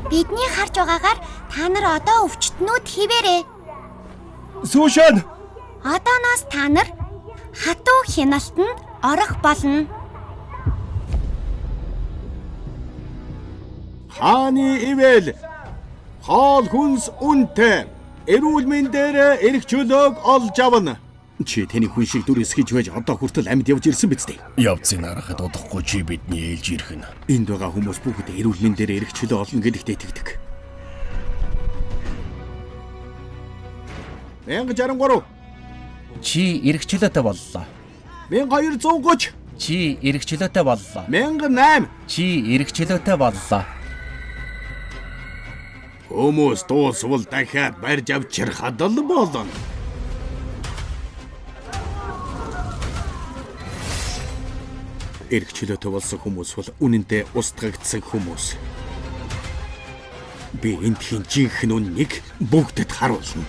Бидний харж байгаагаар та нар одоо өвчтнүүд хിവэрээ. Сушан! Одооноос та нар хатуу хяналтанд орох болно. Хааны ивэл хоол хүнс үнэтэй. Эрүүл мэндээр эрх чөлөөг олж авна. Чи тэний хүн шиг дүр эсгэж байж одоо хүртэл амьд явж ирсэн биз дээ. Явцын арахад удахгүй чи бидний ээлж ирэх нь. Энд байгаа хүмүүс бүгд эрүүл мэндээр эрх чөлөө олно гэдэгт итгэдэг. 1063. Чи эрх чөлөөтэй боллоо. 1230. Чи эрх чөлөөтэй боллоо. 1008. Чи эрх чөлөөтэй боллоо. Хүмүүс дуусвал дахиад барьж авчирхад л болно. Эрх чөлөөтэй болсон хүмүүс бол үнэндээ устгагдсан хүмүүс. Би эндхийн жинхэнэ үннийг бүгдэд харуулна.